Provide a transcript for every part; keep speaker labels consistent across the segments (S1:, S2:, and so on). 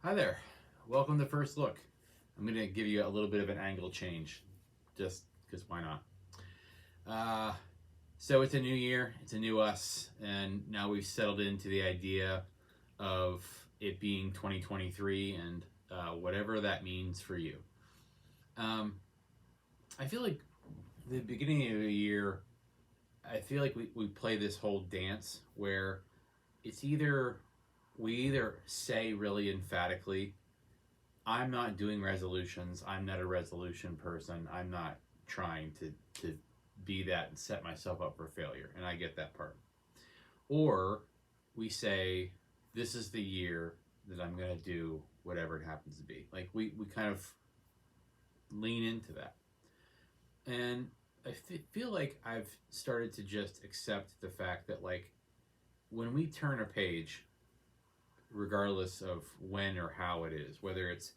S1: Hi there. Welcome to First Look. I'm going to give you a little bit of an angle change, just because why not? Uh, so it's a new year, it's a new us, and now we've settled into the idea of it being 2023 and whatever that means for you. Um, I feel like the beginning of the year, I feel like we play this whole dance where it's either we either say really emphatically, I'm not doing resolutions. I'm not a resolution person. I'm not trying to be that and set myself up for failure. And I get that part. Or we say, this is the year that I'm going to do whatever it happens to be. Like we kind of lean into that. And feel like I've started to just accept the fact that, like, when we turn a page, regardless of when or how it is, whether it's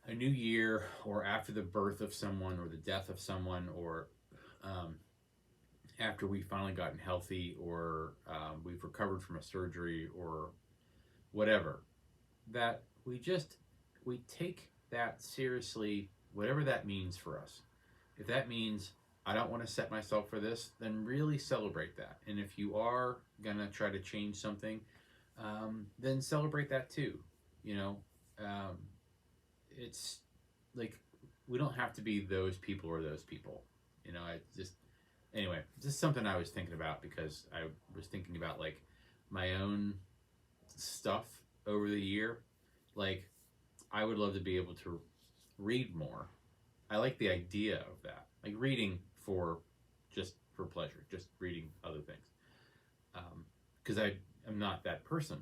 S1: a new year or after the birth of someone or the death of someone or um, after we've finally gotten healthy or we've recovered from a surgery or whatever, that we take that seriously, whatever that means for us. If that means I don't want to set myself for this, then really celebrate that. And if you are gonna try to change something, then celebrate that too. You know, um, it's like we don't have to be those people or those people. I just anyway, just something I was thinking about because I was thinking about, like, my own stuff over the year. Like, I would love to be able to read more. I like the idea of that, like reading for just for pleasure, just reading other things. Because I am not that person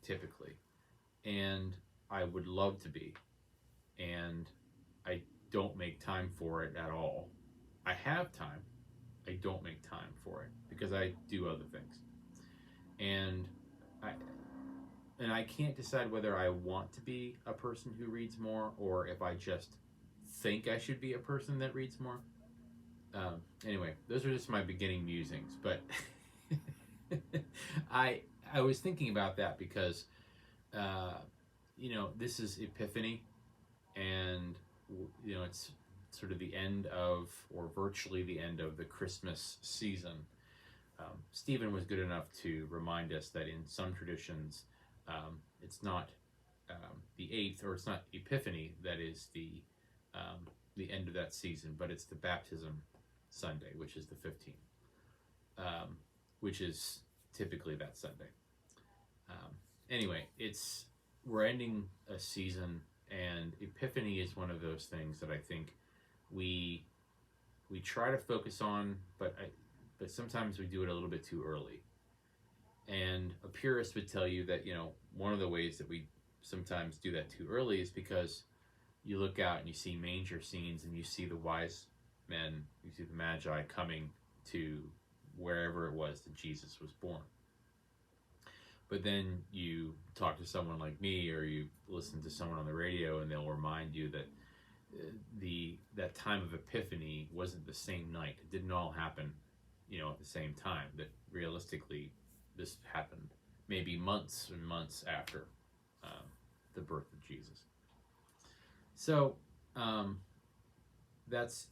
S1: typically, and I would love to be, and I don't make time for it at all. I have time. I don't make time for it because I do other things. And I I can't decide whether I want to be a person who reads more or if I just think I should be a person that reads more. Anyway, those are just my beginning musings, but I I was thinking about that because uh, this is Epiphany, and it's sort of the end of, or virtually the end of, the Christmas season. Stephen was good enough to remind us that in some traditions, it's not the eighth, or it's not Epiphany that is the end of that season, but it's the baptism Sunday, which is the 15th, um, which is typically that Sunday. Anyway, it's we're ending a season, and Epiphany is one of those things that I think we we try to focus on, but sometimes we do it a little bit too early. And a purist would tell you that one of the ways that we sometimes do that too early is because you look out and you see manger scenes and you see the wise men, you see the magi coming to wherever it was that Jesus was born. But then you talk to someone like me, or you listen to someone on the radio, and they'll remind you that the that time of Epiphany wasn't the same night. It didn't all happen, at the same time. That realistically, this happened maybe months and months after um, the birth of Jesus. So um, that's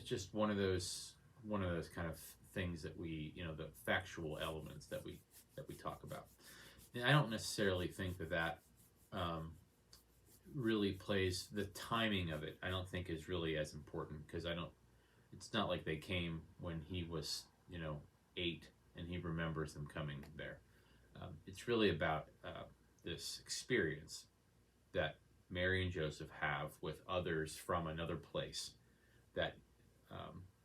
S1: just one of those kind of things that the factual elements that we talk about. And I don't necessarily think that um, really plays, the timing of it, I don't think is really as important, because I don't it's not like they came when he was 8 and he remembers them coming there. It's really about this experience that Mary and Joseph have with others from another place that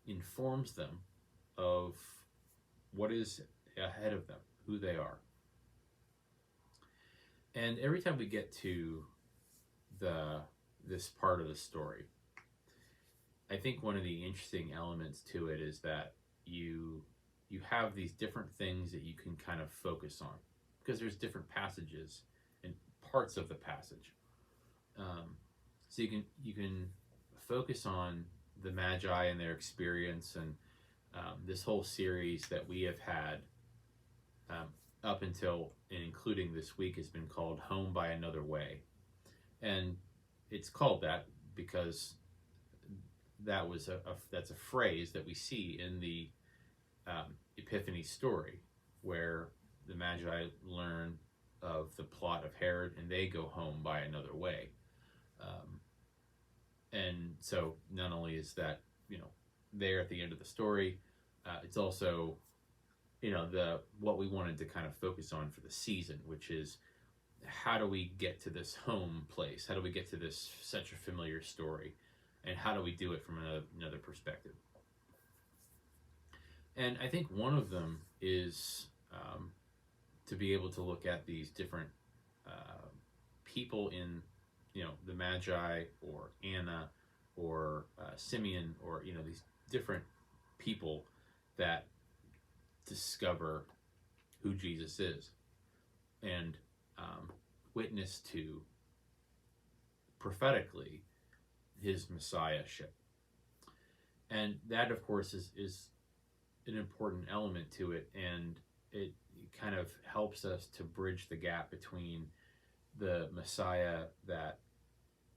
S1: informs them of what is ahead of them, who they are. And every time we get to the this part of the story, I think one of the interesting elements to it is that you have these different things that you can kind of focus on, because there's different passages and parts of the passage. So you can focus on the Magi and their experience, and this whole series that we have had um, up until and including this week has been called Home by Another Way. And it's called that because that's a phrase that we see in the Epiphany story, where the Magi learn of the plot of Herod and they go home by another way. Um, and so not only is that, there at the end of the story, it's also, the what we wanted to kind of focus on for the season, which is how do we get to this home place? How do we get to this such a familiar story? And how do we do it from another perspective? And I think one of them is to be able to look at these different people in, the Magi or Anna or Simeon, or these different people that discover who Jesus is and witness to prophetically his messiahship. And that, of course, is an important element to it, and it kind of helps us to bridge the gap between the Messiah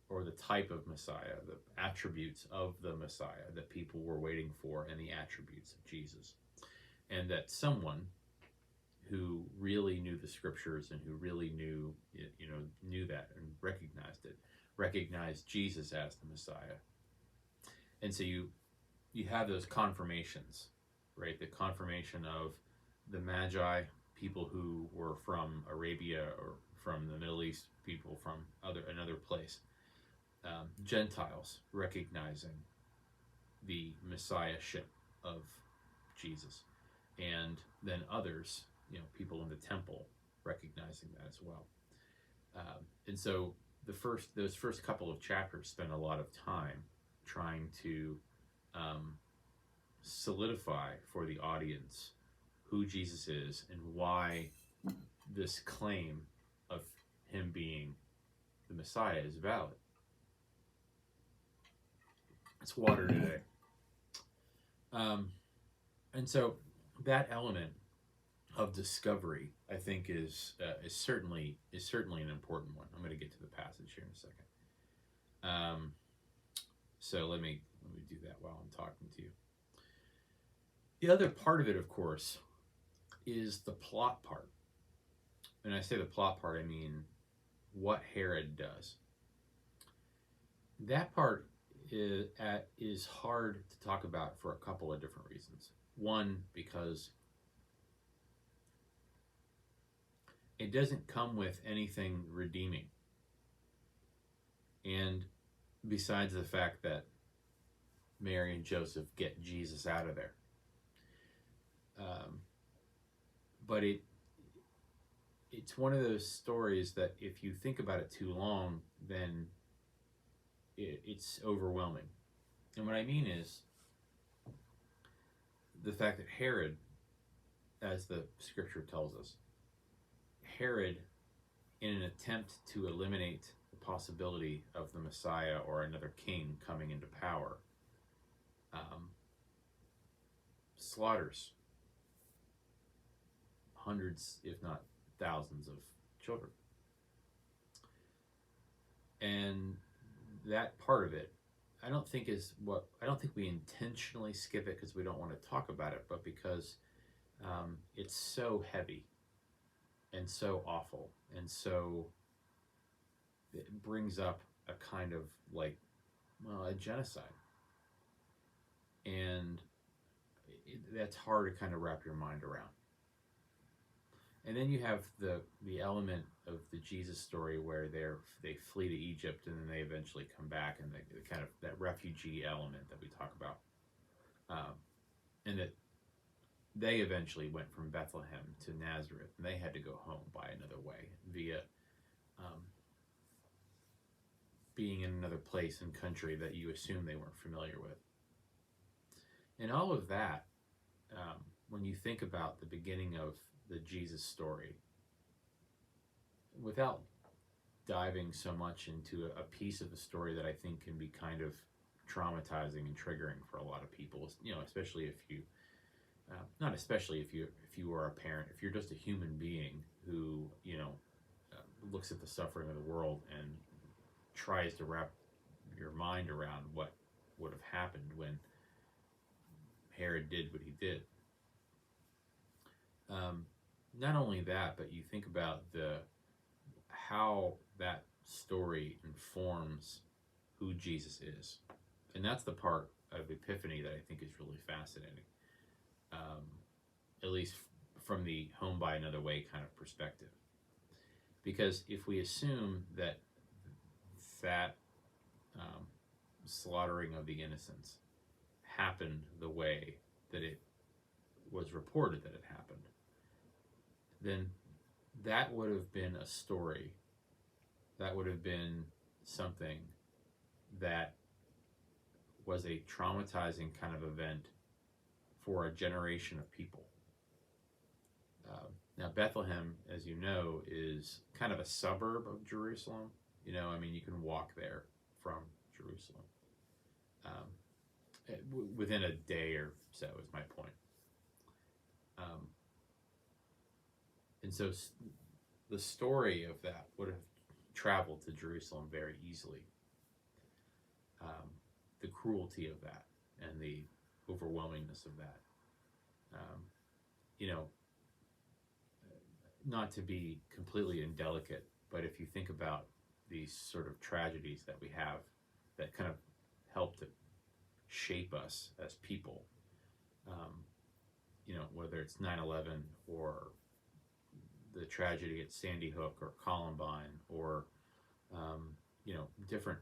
S1: or the type of Messiah, the attributes of the Messiah that people were waiting for, and the attributes of Jesus. And that someone who really knew the scriptures and who really knew that and recognized Jesus as the Messiah. And so you have those confirmations, right? The confirmation of the Magi, people who were from Arabia or from the Middle East, people from another place, Gentiles recognizing the messiahship of Jesus, and then others, people in the temple recognizing that as well. And so those first couple of chapters spend a lot of time trying to solidify for the audience who Jesus is and why this claim of him being the Messiah is valid. It's water today. And so that element of discovery, I think, is certainly an important one. I'm going to get to the passage here in a second. So let me do that while I'm talking to you. The other part of it, of course, is the plot part. And I say the plot part, I mean what Herod does. That part is hard to talk about for a couple of different reasons. One, because it doesn't come with anything redeeming. And besides the fact that Mary and Joseph get Jesus out of there. But it's one of those stories that if you think about it too long, then it's overwhelming. And what I mean is the fact that Herod, as the scripture tells us, Herod, in an attempt to eliminate the possibility of the Messiah or another king coming into power, slaughters hundreds, if not thousands, of children. And that part of it, I don't think we intentionally skip it because we don't want to talk about it, but because it's so heavy and so awful, and so it brings up a kind of a genocide. And that's hard to kind of wrap your mind around. And then you have the element of the Jesus story where they flee to Egypt and then they eventually come back, and the kind of that refugee element that we talk about, and that they eventually went from Bethlehem to Nazareth, and they had to go home by another way via being in another place and country that you assume they weren't familiar with. And all of that, when you think about the beginning of the Jesus story, without diving so much into a piece of the story that I think can be kind of traumatizing and triggering for a lot of people, especially if you, not especially if you are a parent, if you're just a human being who, looks at the suffering of the world and tries to wrap your mind around what would have happened when Herod did what he did. Not only that, but you think about how that story informs who Jesus is, and that's the part of Epiphany that I think is really fascinating. At least from the home by another way kind of perspective, because if we assume that slaughtering of the innocents happened the way that it was reported that it happened, then that would have been a story, that would have been something that was a traumatizing kind of event for a generation of people. Now, Bethlehem, as you know, is kind of a suburb of Jerusalem. You know, I mean, you can walk there from Jerusalem. Within a day or so is my point. And so the story of that would have traveled to Jerusalem very easily. The cruelty of that and the overwhelmingness of that. You know, not to be completely indelicate, but if you think about these sort of tragedies that we have that kind of help to shape us as people, you know, whether it's 9/11 or the tragedy at Sandy Hook or Columbine or, you know, different,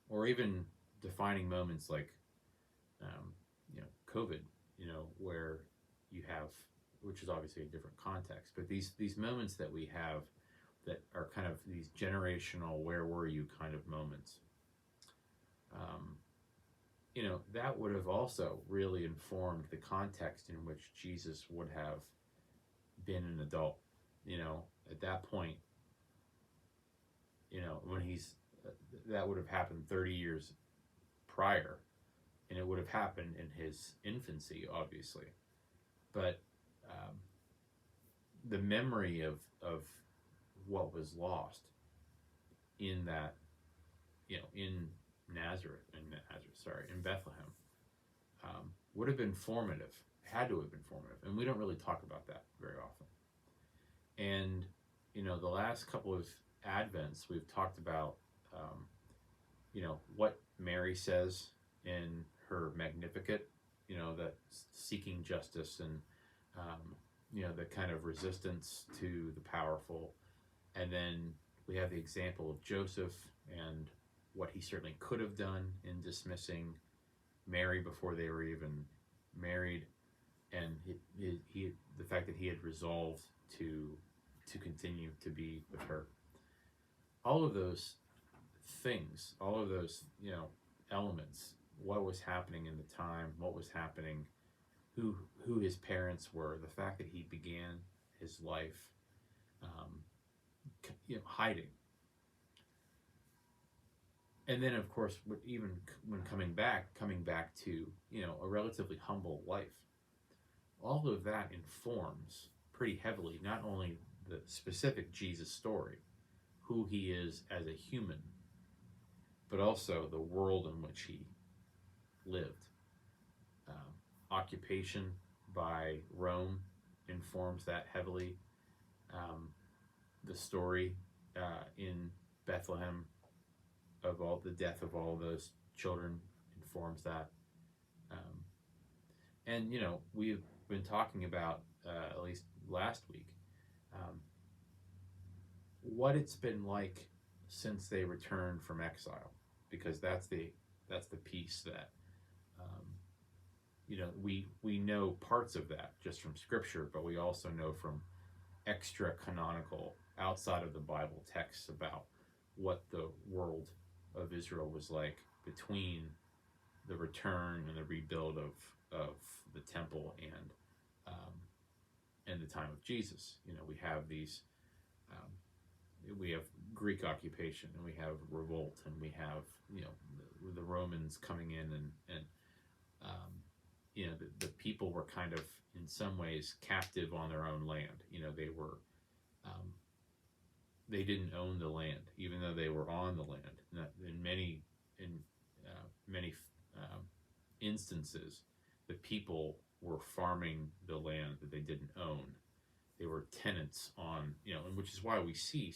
S1: or even defining moments like, you know, COVID, you know, where you have, which is obviously a different context, but these moments that we have that are kind of these generational where were you kind of moments, you know, that would have also really informed the context in which Jesus would have been an adult. You know, at that point, you know, when that would have happened 30 years prior, and it would have happened in his infancy, obviously. But the memory of what was lost in that, you know, in Bethlehem, would have been formative, had to have been formative, and we don't really talk about that very often. And you know, the last couple of Advents, we've talked about, you know, what Mary says in her Magnificat, you know, that seeking justice and, you know, the kind of resistance to the powerful. And then we have the example of Joseph and what he certainly could have done in dismissing Mary before they were even married, and the fact that he had resolved to continue to be with her. All of those things, all of those, you know, elements, what was happening in the time, what was happening, who his parents were, the fact that he began his life, you know, hiding. And then, of course, even when coming back to, you know, a relatively humble life, all of that informs pretty heavily not only the specific Jesus story, who he is as a human, but also the world in which he lived. Occupation by Rome informs that heavily. The story in Bethlehem of all the death of all those children informs that. And, you know, we've been talking about, at least last week, what it's been like since they returned from exile, because that's the piece that, you know, we know parts of that just from Scripture, but we also know from extra canonical, outside of the Bible texts, about what the world of Israel was like between the return and the rebuild of the temple and the time of Jesus. You know, we have these, we have Greek occupation, and we have revolt, and we have, you know, the Romans coming in, and you know, the people were kind of in some ways captive on their own land. You know, they were they didn't own the land, even though they were on the land. In many instances, the people were farming the land that they didn't own. They were tenants on, and which is why we see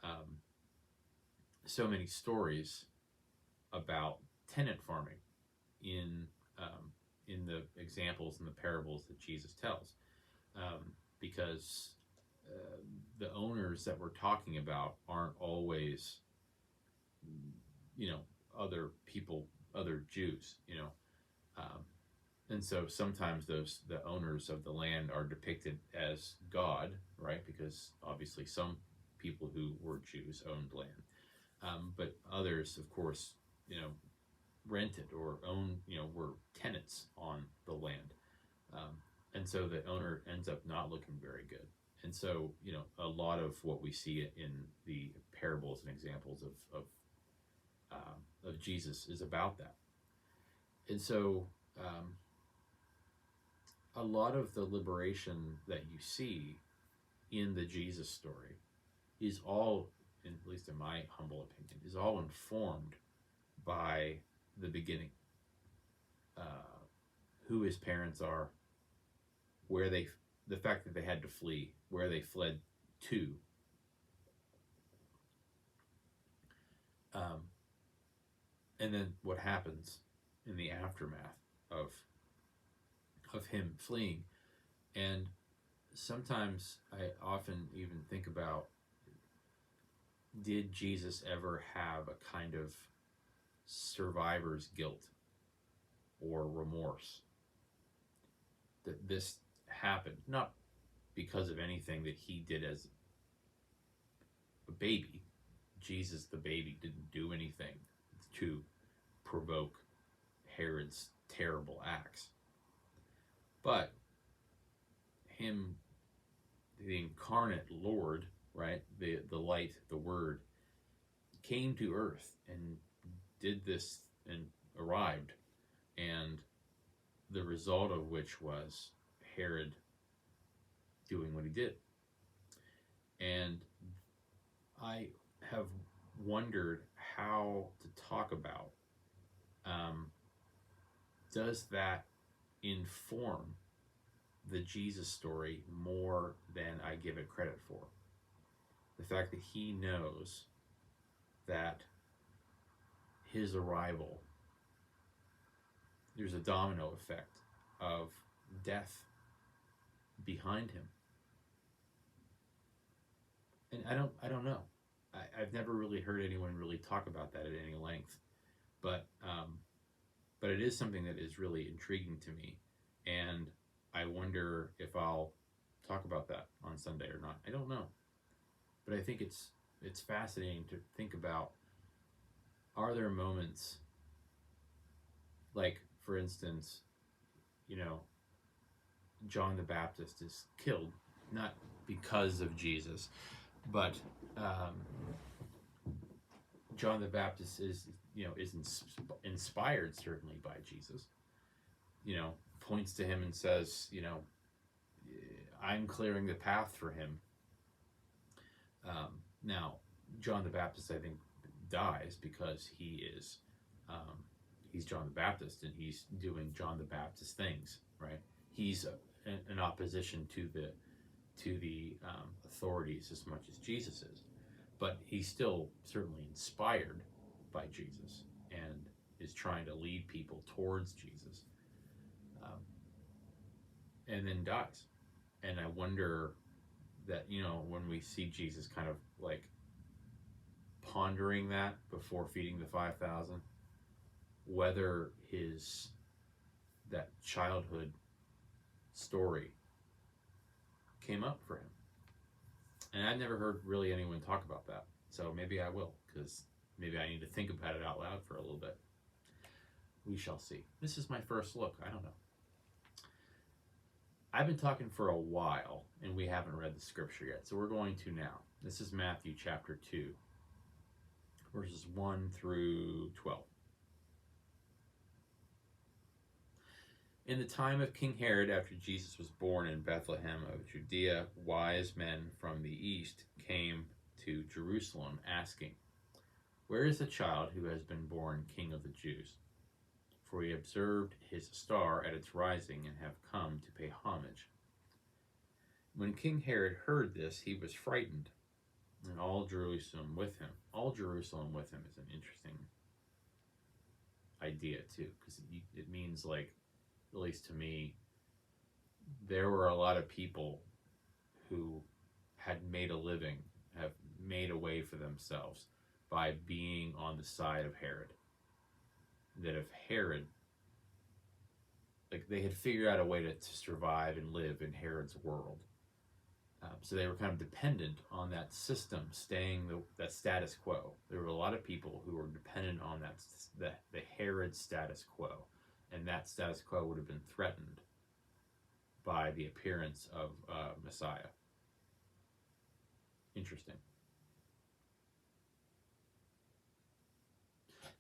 S1: um, so many stories about tenant farming in in the examples and the parables that Jesus tells, because the owners that we're talking about aren't always, other people, other Jews, and so sometimes the owners of the land are depicted as God, right? Because obviously some people who were Jews owned land, but others, of course, rented or owned, were tenants on the land. And so the owner ends up not looking very good. And so, a lot of what we see in the parables and examples of Jesus is about that. And so, a lot of the liberation that you see in the Jesus story is all, at least in my humble opinion, is all informed by the beginning. Who his parents are, the fact that they had to flee, where they fled to, and then what happens in the aftermath of him fleeing. And sometimes I often even think about, did Jesus ever have a kind of survivor's guilt or remorse that this happened, not because of anything that he did as a baby. Jesus the baby didn't do anything to provoke Herod's terrible acts, but him, the incarnate Lord, right, the light, the Word, came to earth and did this and arrived, and the result of which was Herod doing what he did. And I have wondered how to talk about, does that inform the Jesus story more than I give it credit for? The fact that he knows that his arrival, there's a domino effect of death behind him. And I don't know. I've never really heard anyone really talk about that at any length, but it is something that is really intriguing to me, and I wonder if I'll talk about that on Sunday or not. I don't know, but I think it's fascinating to think about. Are there moments, like, for instance, John the Baptist is killed, not because of Jesus, but John the Baptist is inspired certainly by Jesus, points to him and says, I'm clearing the path for him. Now, John the Baptist, I think, dies because he's John the Baptist and he's doing John the Baptist things, right? He's in opposition to the authorities as much as Jesus is, but he's still certainly inspired by Jesus and is trying to lead people towards Jesus, and then dies. And I wonder that, when we see Jesus kind of like pondering that before feeding the 5,000, whether that childhood story came up for him. And I've never heard really anyone talk about that, so maybe I will, because maybe I need to think about it out loud for a little bit. We shall see. This is my first look. I don't know. I've been talking for a while, and we haven't read the scripture yet, so we're going to now. This is Matthew chapter 2, verses 1 through 12. In the time of King Herod, after Jesus was born in Bethlehem of Judea, wise men from the east came to Jerusalem asking, "Where is the child who has been born King of the Jews? For we observed his star at its rising and have come to pay homage." When King Herod heard this, he was frightened, and all Jerusalem with him. All Jerusalem with him is an interesting idea, too, because it means, like, at least to me, there were a lot of people who had made a living, have made a way for themselves by being on the side of Herod. That if Herod, like, they had figured out a way to survive and live in Herod's world. So they were kind of dependent on that system staying that status quo. There were a lot of people who were dependent on the Herod status quo, and that status quo would have been threatened by the appearance of Messiah. Interesting.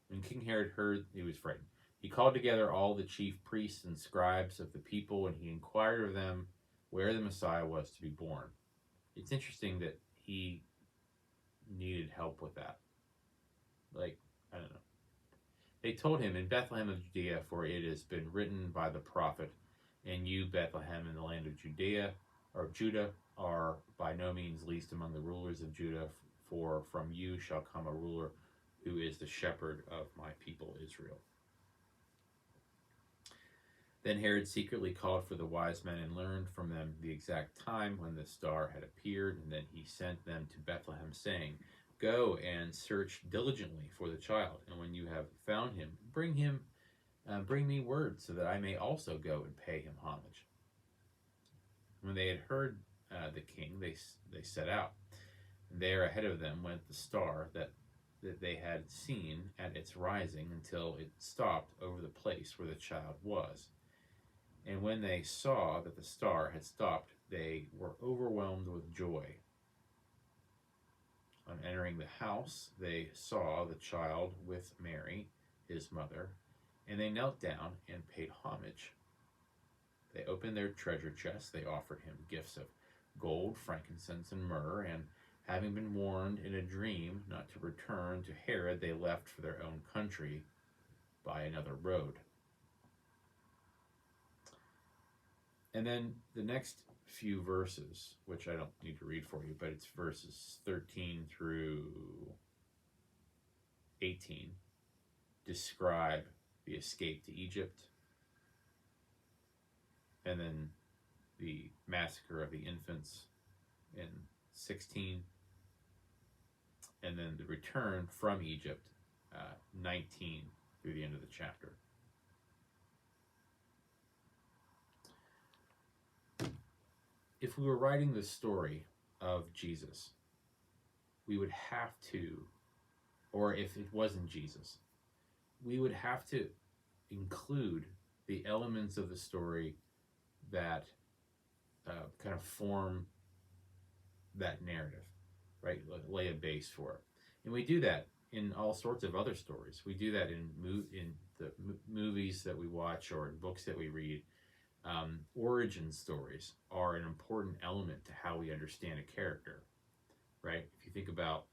S1: When King Herod heard, he was frightened. He called together all the chief priests and scribes of the people, and he inquired of them where the Messiah was to be born. It's interesting that he needed help with that. Like, I don't know. They told him, "In Bethlehem of Judea, for it has been written by the prophet, and you, Bethlehem, in the land of Judea, or Judah, are by no means least among the rulers of Judah, for from you shall come a ruler who is the shepherd of my people Israel." Then Herod secretly called for the wise men and learned from them the exact time when the star had appeared, and then he sent them to Bethlehem, saying, "Go and search diligently for the child, and when you have found him, bring me word, so that I may also go and pay him homage." When they had heard the king, they set out. There ahead of them went the star that they had seen at its rising, until it stopped over the place where the child was. And when they saw that the star had stopped, they were overwhelmed with joy. On entering the house, they saw the child with Mary, his mother, and they knelt down and paid homage. They opened their treasure chests. They offered him gifts of gold, frankincense, and myrrh, and having been warned in a dream not to return to Herod, they left for their own country by another road. And then the next few verses, which I don't need to read for you, but it's verses 13 through 18, describe the escape to Egypt, and then the massacre of the infants in 16, and then the return from Egypt, 19 through the end of the chapter. If we were writing the story of Jesus, we would have to, or if it wasn't Jesus, we would have to include the elements of the story that kind of form that narrative, right? Lay a base for it. And we do that in all sorts of other stories. We do that in the movies that we watch or in books that we read. Origin stories are an important element to how we understand a character, right? If you think about,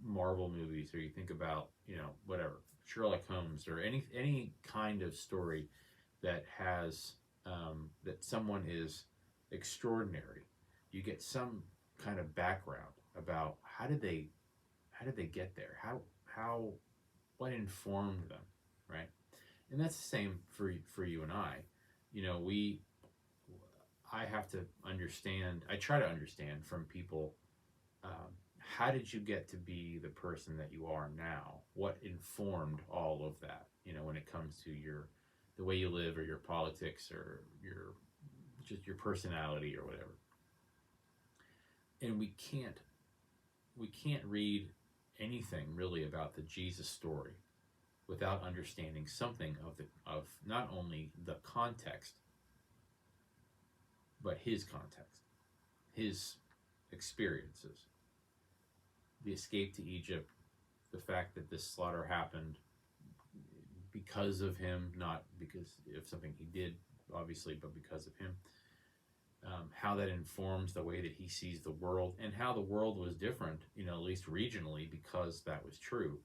S1: Marvel movies, or you think about, whatever, Sherlock Holmes, or any kind of story that has, that someone is extraordinary, you get some kind of background about how did they get there? What informed them, right? And that's the same for you and I. I have to understand, I try to understand from people, how did you get to be the person that you are now? What informed all of that, when it comes to the way you live, or your politics, or your personality, or whatever. And we can't read anything really about the Jesus story without understanding something of not only the context, but his context, his experiences, the escape to Egypt, the fact that this slaughter happened because of him, not because of something he did, obviously, but because of him. How that informs the way that he sees the world, and how the world was different, at least regionally, because that was true.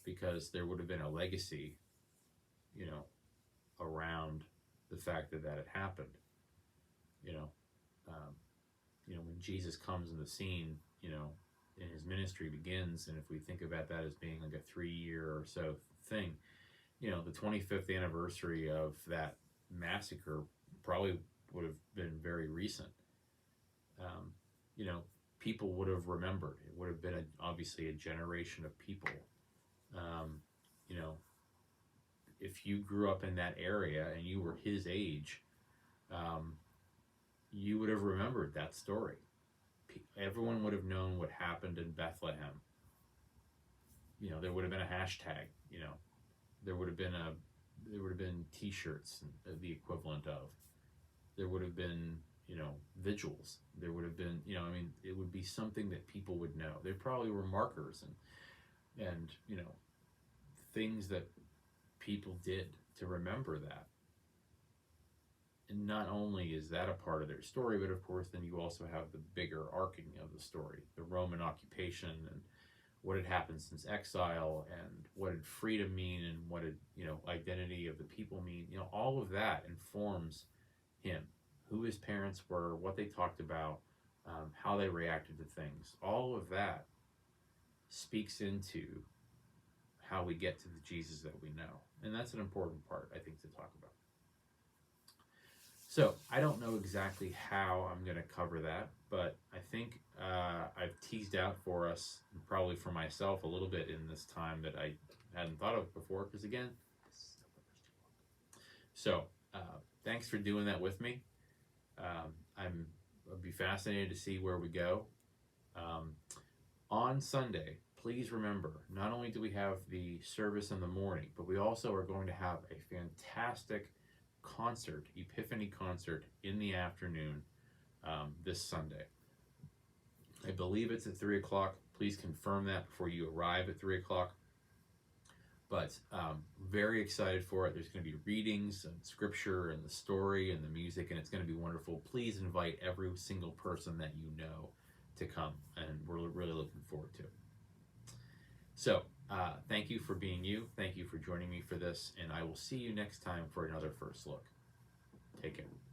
S1: Because there would have been a legacy, around the fact that had happened. You know, um, when Jesus comes in the scene, and his ministry begins, and if we think about that as being like a 3-year or so thing, the 25th anniversary of that massacre probably would have been very recent. Um, People would have remembered. It would have been obviously a generation of people. Um, you know, if you grew up in that area and you were his age, um, you would have remembered that story. Everyone would have known what happened in Bethlehem. There would have been a hashtag. There would have been T-shirts, the equivalent of. There would have been vigils. There would have been it would be something that people would know. There probably were markers and things that people did to remember that. And not only is that a part of their story, but of course then you also have the bigger arcing of the story, the Roman occupation and what had happened since exile, and what did freedom mean, and what did identity of the people mean. All of that informs him, who his parents were, what they talked about, how they reacted to things. All of that speaks into how we get to the Jesus that we know. And that's an important part, I think, to talk about. So, I don't know exactly how I'm going to cover that, but I think I've teased out for us, and probably for myself, a little bit in this time that I hadn't thought of before, because again, so thanks for doing that with me. I'll be fascinated to see where we go. On Sunday, please remember, not only do we have the service in the morning, but we also are going to have a fantastic concert, Epiphany concert, in the afternoon this Sunday. I believe it's at 3 o'clock. Please confirm that before you arrive at 3 o'clock. But very excited for it. There's going to be readings and scripture and the story and the music, and it's going to be wonderful. Please invite every single person that you know to come, and we're really looking forward to it. So, thank you for being you. Thank you for joining me for this, and I will see you next time for another First Look. Take care.